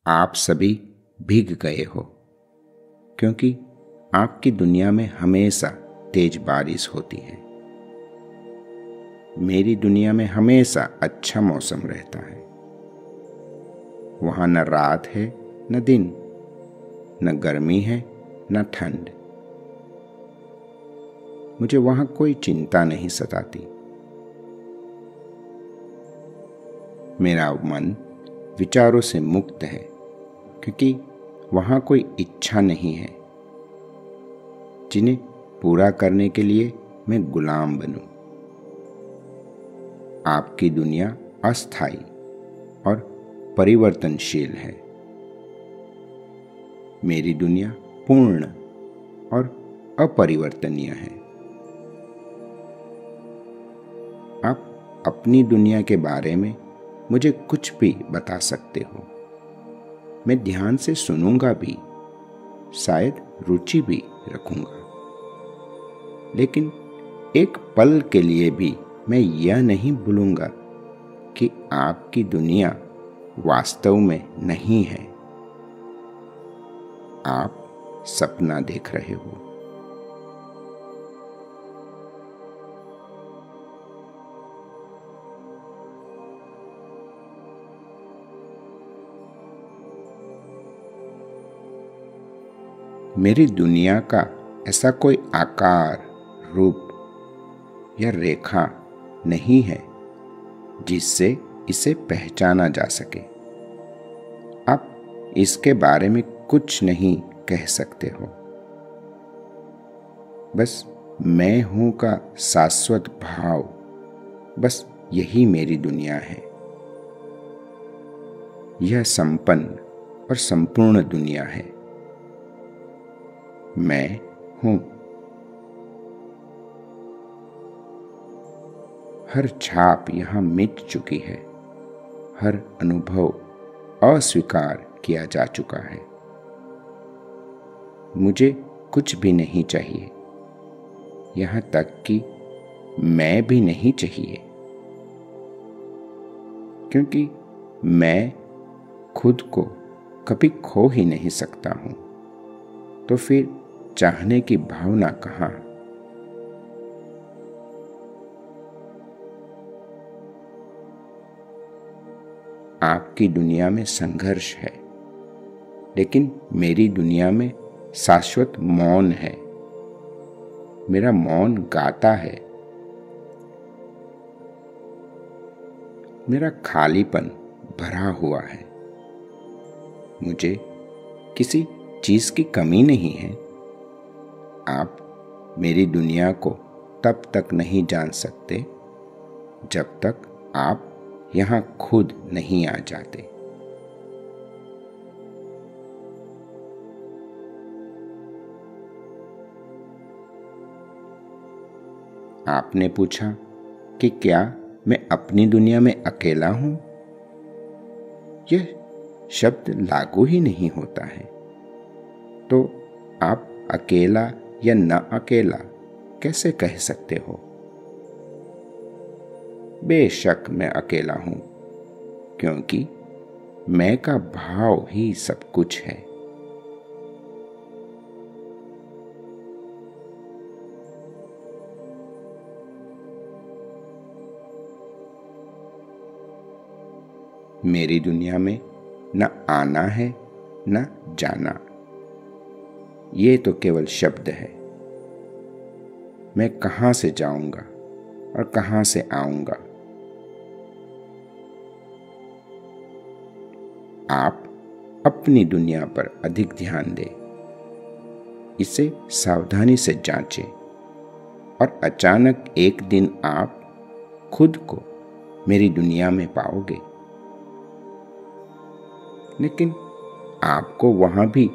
आप सभी भीग गए हो, क्योंकि आपकी दुनिया में हमेशा तेज बारिश होती है। मेरी दुनिया में हमेशा अच्छा मौसम रहता है। वहां न रात है न दिन, न गर्मी है न ठंड। मुझे वहां कोई चिंता नहीं सताती। मेरा मन विचारों से मुक्त है, क्योंकि वहां कोई इच्छा नहीं है जिन्हें पूरा करने के लिए मैं गुलाम बनूं। आपकी दुनिया अस्थायी और परिवर्तनशील है। मेरी दुनिया पूर्ण और अपरिवर्तनीय है। आप अपनी दुनिया के बारे में मुझे कुछ भी बता सकते हो। मैं ध्यान से सुनूंगा भी, शायद रुचि भी रखूंगा। लेकिन एक पल के लिए भी मैं यह नहीं भूलूंगा कि आपकी दुनिया वास्तव में नहीं है। आप सपना देख रहे हो। मेरी दुनिया का ऐसा कोई आकार, रूप या रेखा नहीं है जिससे इसे पहचाना जा सके। आप इसके बारे में कुछ नहीं कह सकते हो। बस मैं हूं का शाश्वत भाव, बस यही मेरी दुनिया है। यह संपन्न और संपूर्ण दुनिया है। मैं हूं। हर छाप यहां मिट चुकी है। हर अनुभव अस्वीकार किया जा चुका है। मुझे कुछ भी नहीं चाहिए, यहां तक कि मैं भी नहीं चाहिए, क्योंकि मैं खुद को कभी खो ही नहीं सकता हूं। तो फिर चाहने की भावना कहां? आपकी दुनिया में संघर्ष है, लेकिन मेरी दुनिया में शाश्वत मौन है। मेरा मौन गाता है। मेरा खालीपन भरा हुआ है। मुझे किसी चीज की कमी नहीं है। आप मेरी दुनिया को तब तक नहीं जान सकते जब तक आप यहां खुद नहीं आ जाते। आपने पूछा कि क्या मैं अपनी दुनिया में अकेला हूं? यह शब्द लागू ही नहीं होता है। तो आप अकेला या न अकेला कैसे कह सकते हो? बेशक मैं अकेला हूं, क्योंकि मैं का भाव ही सब कुछ है। मेरी दुनिया में न आना है न जाना। ये तो केवल शब्द है। मैं कहां से जाऊंगा और कहां से आऊंगा? आप अपनी दुनिया पर अधिक ध्यान दें। इसे सावधानी से जांचें, और अचानक एक दिन आप खुद को मेरी दुनिया में पाओगे। लेकिन आपको वहां भी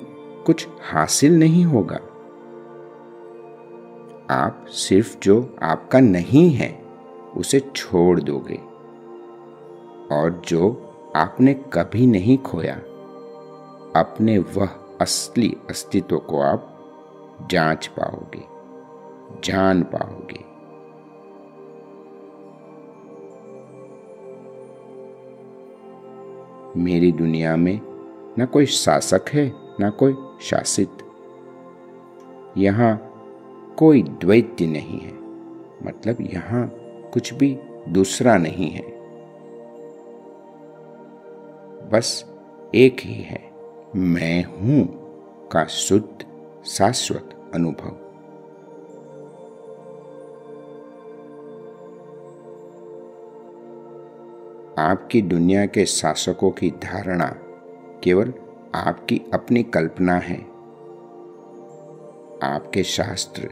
कुछ हासिल नहीं होगा। आप सिर्फ जो आपका नहीं है उसे छोड़ दोगे, और जो आपने कभी नहीं खोया, अपने वह असली अस्तित्व को आप जांच पाओगे, जान पाओगे। मेरी दुनिया में न कोई शासक है न कोई शासित। यहाँ कोई द्वैत नहीं है, मतलब यहाँ कुछ भी दूसरा नहीं है, बस एक ही है, मैं हूं का शुद्ध शाश्वत अनुभव। आपकी दुनिया के शासकों की धारणा केवल आपकी अपनी कल्पना है। आपके शास्त्र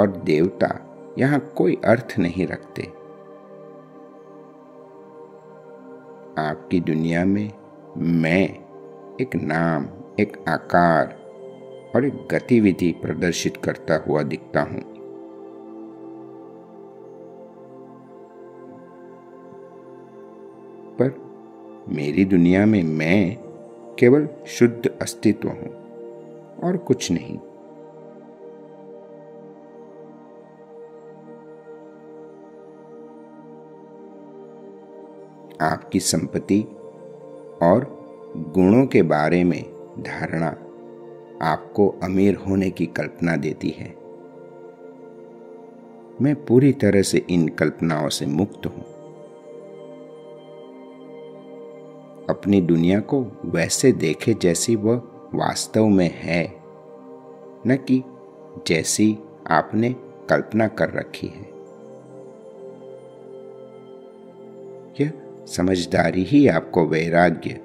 और देवता यहाँ कोई अर्थ नहीं रखते। आपकी दुनिया में मैं एक नाम, एक आकार और एक गतिविधि प्रदर्शित करता हुआ दिखता हूं। पर मेरी दुनिया में मैं केवल शुद्ध अस्तित्व हूं और कुछ नहीं। आपकी संपत्ति और गुणों के बारे में धारणा आपको अमीर होने की कल्पना देती है। मैं पूरी तरह से इन कल्पनाओं से मुक्त हूं। अपनी दुनिया को वैसे देखे जैसी वह वास्तव में है, न कि जैसी आपने कल्पना कर रखी है। यह समझदारी ही आपको वैराग्य,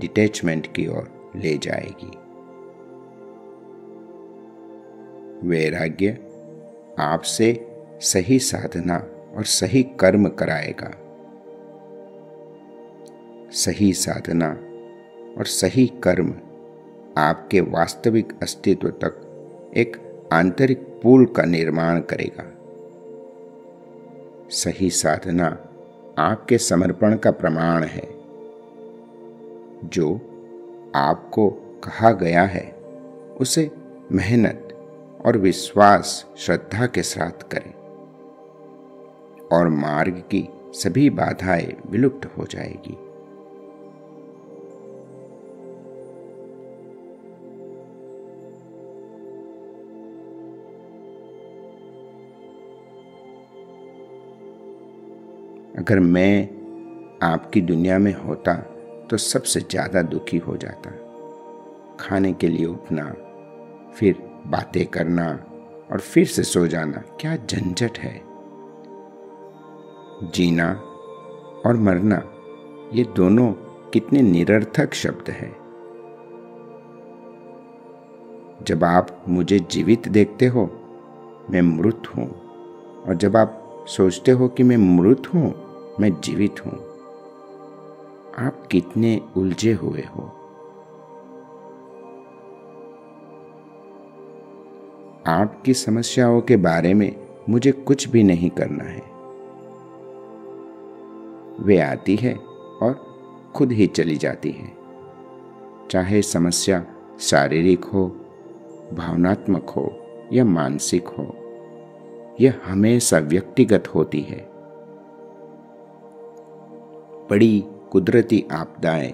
डिटैचमेंट की ओर ले जाएगी। वैराग्य आपसे सही साधना और सही कर्म कराएगा। सही साधना और सही कर्म आपके वास्तविक अस्तित्व तक एक आंतरिक पुल का निर्माण करेगा। सही साधना आपके समर्पण का प्रमाण है। जो आपको कहा गया है उसे मेहनत और विश्वास, श्रद्धा के साथ करें और मार्ग की सभी बाधाएं विलुप्त हो जाएगी। अगर मैं आपकी दुनिया में होता तो सबसे ज्यादा दुखी हो जाता। खाने के लिए उठना, फिर बातें करना और फिर से सो जाना क्या झंझट है। जीना और मरना, ये दोनों कितने निरर्थक शब्द हैं। जब आप मुझे जीवित देखते हो, मैं मृत हूं, और जब आप सोचते हो कि मैं मृत हूं, मैं जीवित हूं। आप कितने उलझे हुए हो। आपकी समस्याओं के बारे में मुझे कुछ भी नहीं करना है। वे आती है और खुद ही चली जाती है। चाहे समस्या शारीरिक हो, भावनात्मक हो या मानसिक हो, यह हमेशा व्यक्तिगत होती है। बड़ी कुदरती आपदाएं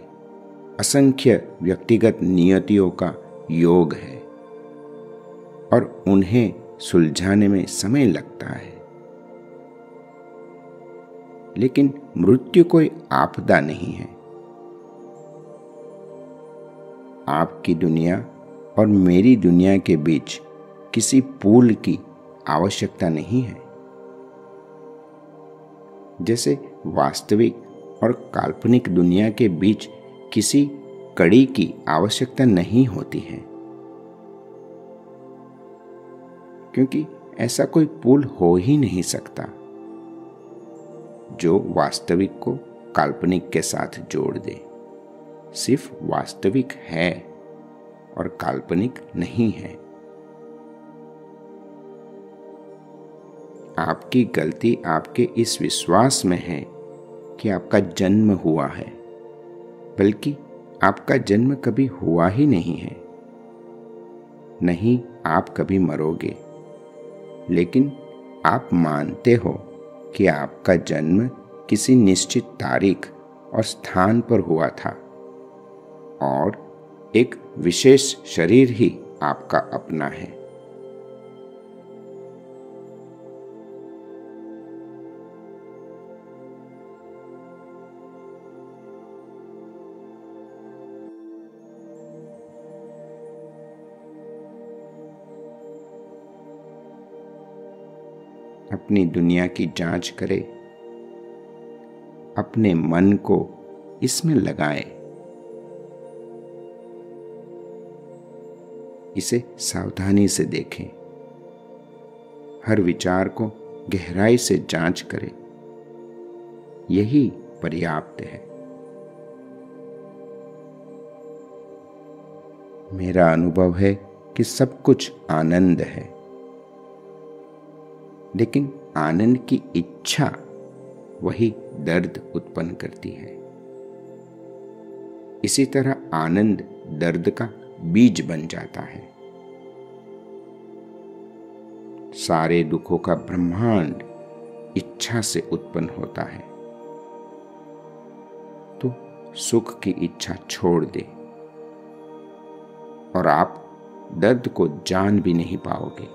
असंख्य व्यक्तिगत नियतियों का योग है और उन्हें सुलझाने में समय लगता है। लेकिन मृत्यु कोई आपदा नहीं है। आपकी दुनिया और मेरी दुनिया के बीच किसी पुल की आवश्यकता नहीं है। जैसे वास्तविक और काल्पनिक दुनिया के बीच किसी कड़ी की आवश्यकता नहीं होती है, क्योंकि ऐसा कोई पुल हो ही नहीं सकता जो वास्तविक को काल्पनिक के साथ जोड़ दे। सिर्फ वास्तविक है और काल्पनिक नहीं है। आपकी गलती आपके इस विश्वास में है कि आपका जन्म हुआ है, बल्कि आपका जन्म कभी हुआ ही नहीं है। नहीं, आप कभी मरोगे, लेकिन आप मानते हो कि आपका जन्म किसी निश्चित तारीख और स्थान पर हुआ था और एक विशेष शरीर ही आपका अपना है। अपनी दुनिया की जांच करें, अपने मन को इसमें लगाएं, इसे सावधानी से देखें, हर विचार को गहराई से जांच करें, यही पर्याप्त है। मेरा अनुभव है कि सब कुछ आनंद है, लेकिन आनंद की इच्छा वही दर्द उत्पन्न करती है। इसी तरह आनंद दर्द का बीज बन जाता है। सारे दुखों का ब्रह्मांड इच्छा से उत्पन्न होता है। तो सुख की इच्छा छोड़ दे और आप दर्द को जान भी नहीं पाओगे।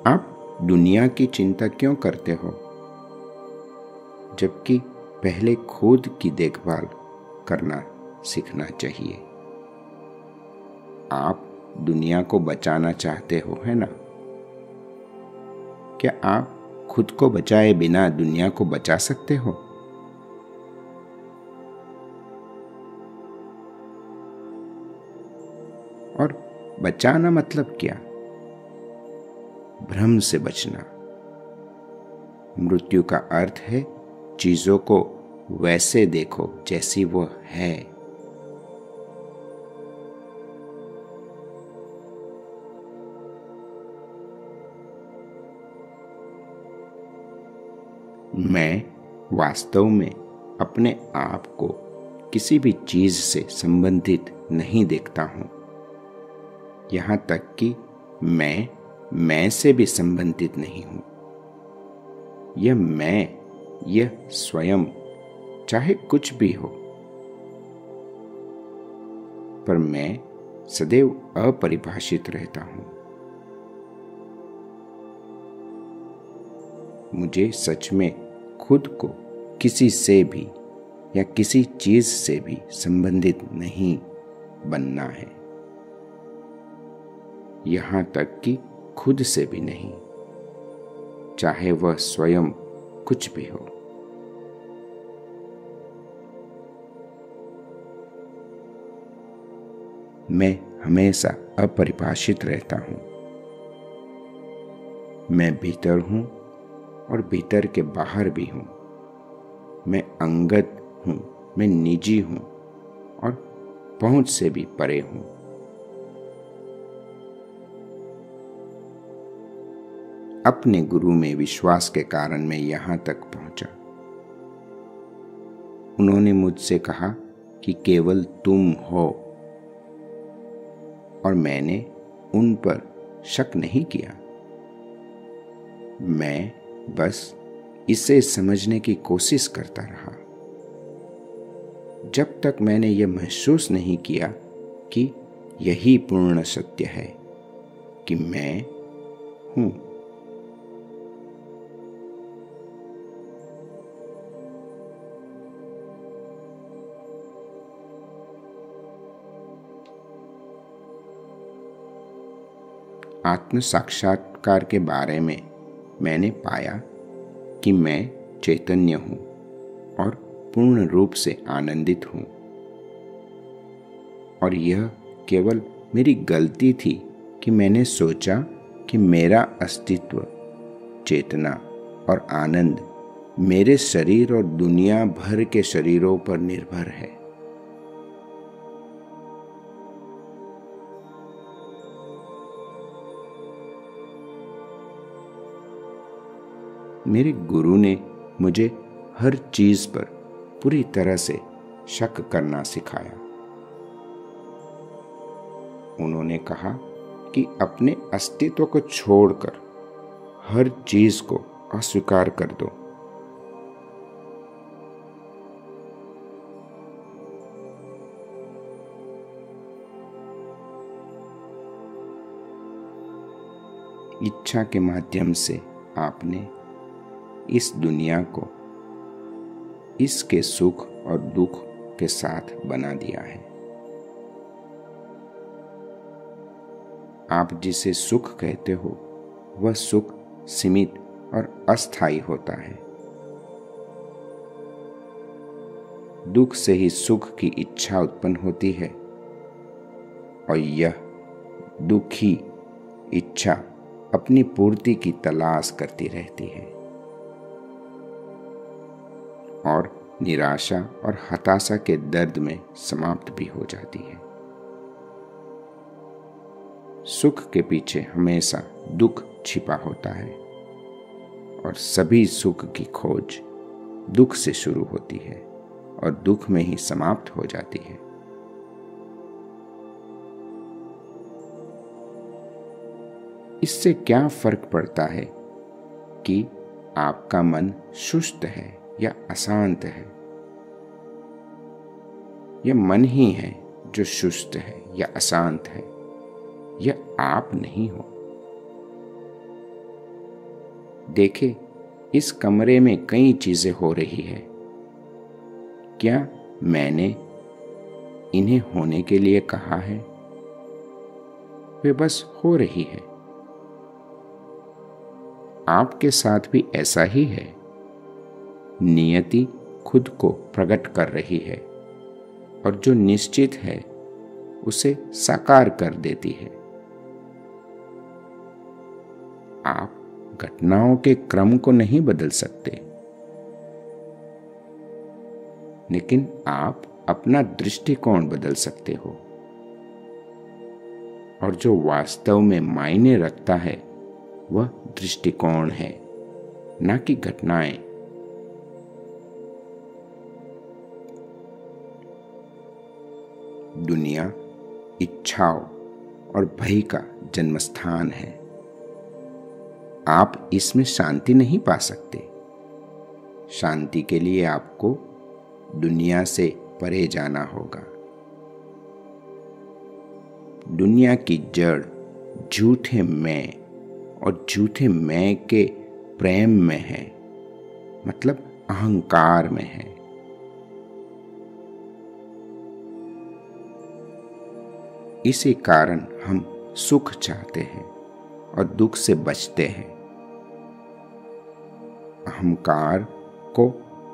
आप दुनिया की चिंता क्यों करते हो, जबकि पहले खुद की देखभाल करना सीखना चाहिए। आप दुनिया को बचाना चाहते हो, है ना? क्या आप खुद को बचाए बिना दुनिया को बचा सकते हो? और बचाना मतलब क्या? भ्रम से बचना। मृत्यु का अर्थ है चीजों को वैसे देखो जैसी वो है। मैं वास्तव में अपने आप को किसी भी चीज से संबंधित नहीं देखता हूं, यहां तक कि मैं से भी संबंधित नहीं हूं। यह स्वयं चाहे कुछ भी हो, पर मैं सदैव अपरिभाषित रहता हूं। मुझे सच में खुद को किसी से भी या किसी चीज से भी संबंधित नहीं बनना है, यहां तक कि खुद से भी नहीं, चाहे वह स्वयं कुछ भी हो। मैं हमेशा अपरिभाषित रहता हूं। मैं भीतर हूं और भीतर के बाहर भी हूं। मैं अंगत हूं, मैं निजी हूं और पहुंच से भी परे हूं। अपने गुरु में विश्वास के कारण मैं यहां तक पहुंचा। उन्होंने मुझसे कहा कि केवल तुम हो, और मैंने उन पर शक नहीं किया। मैं बस इसे समझने की कोशिश करता रहा, जब तक मैंने यह महसूस नहीं किया कि यही पूर्ण सत्य है कि मैं हूं। आत्म साक्षात्कार के बारे में मैंने पाया कि मैं चैतन्य हूं और पूर्ण रूप से आनंदित हूं, और यह केवल मेरी गलती थी कि मैंने सोचा कि मेरा अस्तित्व, चेतना और आनंद मेरे शरीर और दुनिया भर के शरीरों पर निर्भर है। मेरे गुरु ने मुझे हर चीज पर पूरी तरह से शक करना सिखाया। उन्होंने कहा कि अपने अस्तित्व को छोड़कर हर चीज को अस्वीकार कर दो। इच्छा के माध्यम से आपने इस दुनिया को इसके सुख और दुख के साथ बना दिया है। आप जिसे सुख कहते हो वह सुख सीमित और अस्थायी होता है। दुख से ही सुख की इच्छा उत्पन्न होती है और यह दुखी इच्छा अपनी पूर्ति की तलाश करती रहती है और निराशा और हताशा के दर्द में समाप्त भी हो जाती है। सुख के पीछे हमेशा दुख छिपा होता है और सभी सुख की खोज दुख से शुरू होती है और दुख में ही समाप्त हो जाती है। इससे क्या फर्क पड़ता है कि आपका मन सुस्त है या अशांत है? यह मन ही है जो सुस्त है या अशांत है, यह आप नहीं हो। देखें, इस कमरे में कई चीजें हो रही है। क्या मैंने इन्हें होने के लिए कहा है? वे बस हो रही है। आपके साथ भी ऐसा ही है। नियति खुद को प्रकट कर रही है और जो निश्चित है उसे साकार कर देती है। आप घटनाओं के क्रम को नहीं बदल सकते, लेकिन आप अपना दृष्टिकोण बदल सकते हो। और जो वास्तव में मायने रखता है वह दृष्टिकोण है, न कि घटनाएं। दुनिया इच्छाओं और भय का जन्मस्थान है। आप इसमें शांति नहीं पा सकते। शांति के लिए आपको दुनिया से परे जाना होगा। दुनिया की जड़ झूठे मैं और झूठे मैं के प्रेम में है, मतलब अहंकार में है। इसी कारण हम सुख चाहते हैं और दुख से बचते हैं। अहंकार को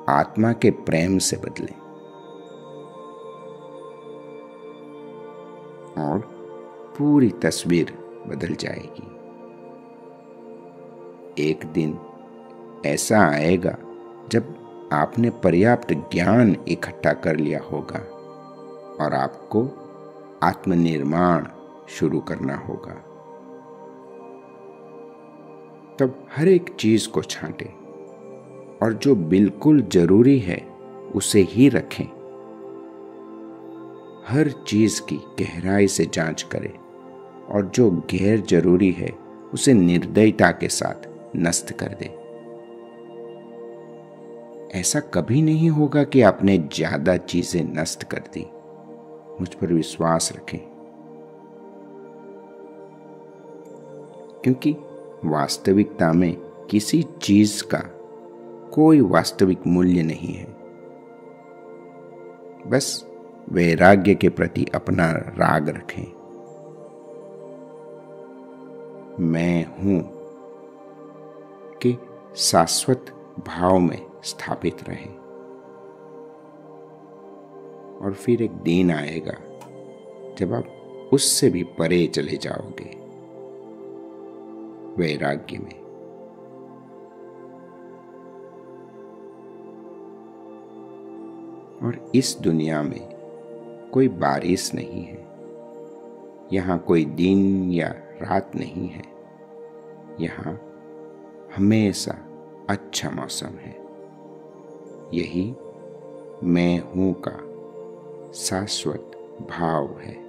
आत्मा के प्रेम से बदलें और पूरी तस्वीर बदल जाएगी। एक दिन ऐसा आएगा जब आपने पर्याप्त ज्ञान इकट्ठा कर लिया होगा और आपको आत्मनिर्माण शुरू करना होगा। तब हर एक चीज को छांटें और जो बिल्कुल जरूरी है उसे ही रखें। हर चीज की गहराई से जांच करें और जो गैर जरूरी है उसे निर्दयता के साथ नष्ट कर दें। ऐसा कभी नहीं होगा कि आपने ज्यादा चीजें नष्ट कर दी। मुझ पर विश्वास रखें, क्योंकि वास्तविकता में किसी चीज का कोई वास्तविक मूल्य नहीं है। बस वैराग्य के प्रति अपना राग रखें। मैं हूं के शाश्वत भाव में स्थापित रहें और फिर एक दिन आएगा जब आप उससे भी परे चले जाओगे, वैराग्य में। और इस दुनिया में कोई बारिश नहीं है, यहाँ कोई दिन या रात नहीं है, यहाँ हमेशा अच्छा मौसम है। यही मैं हूं का शाश्वत भाव है।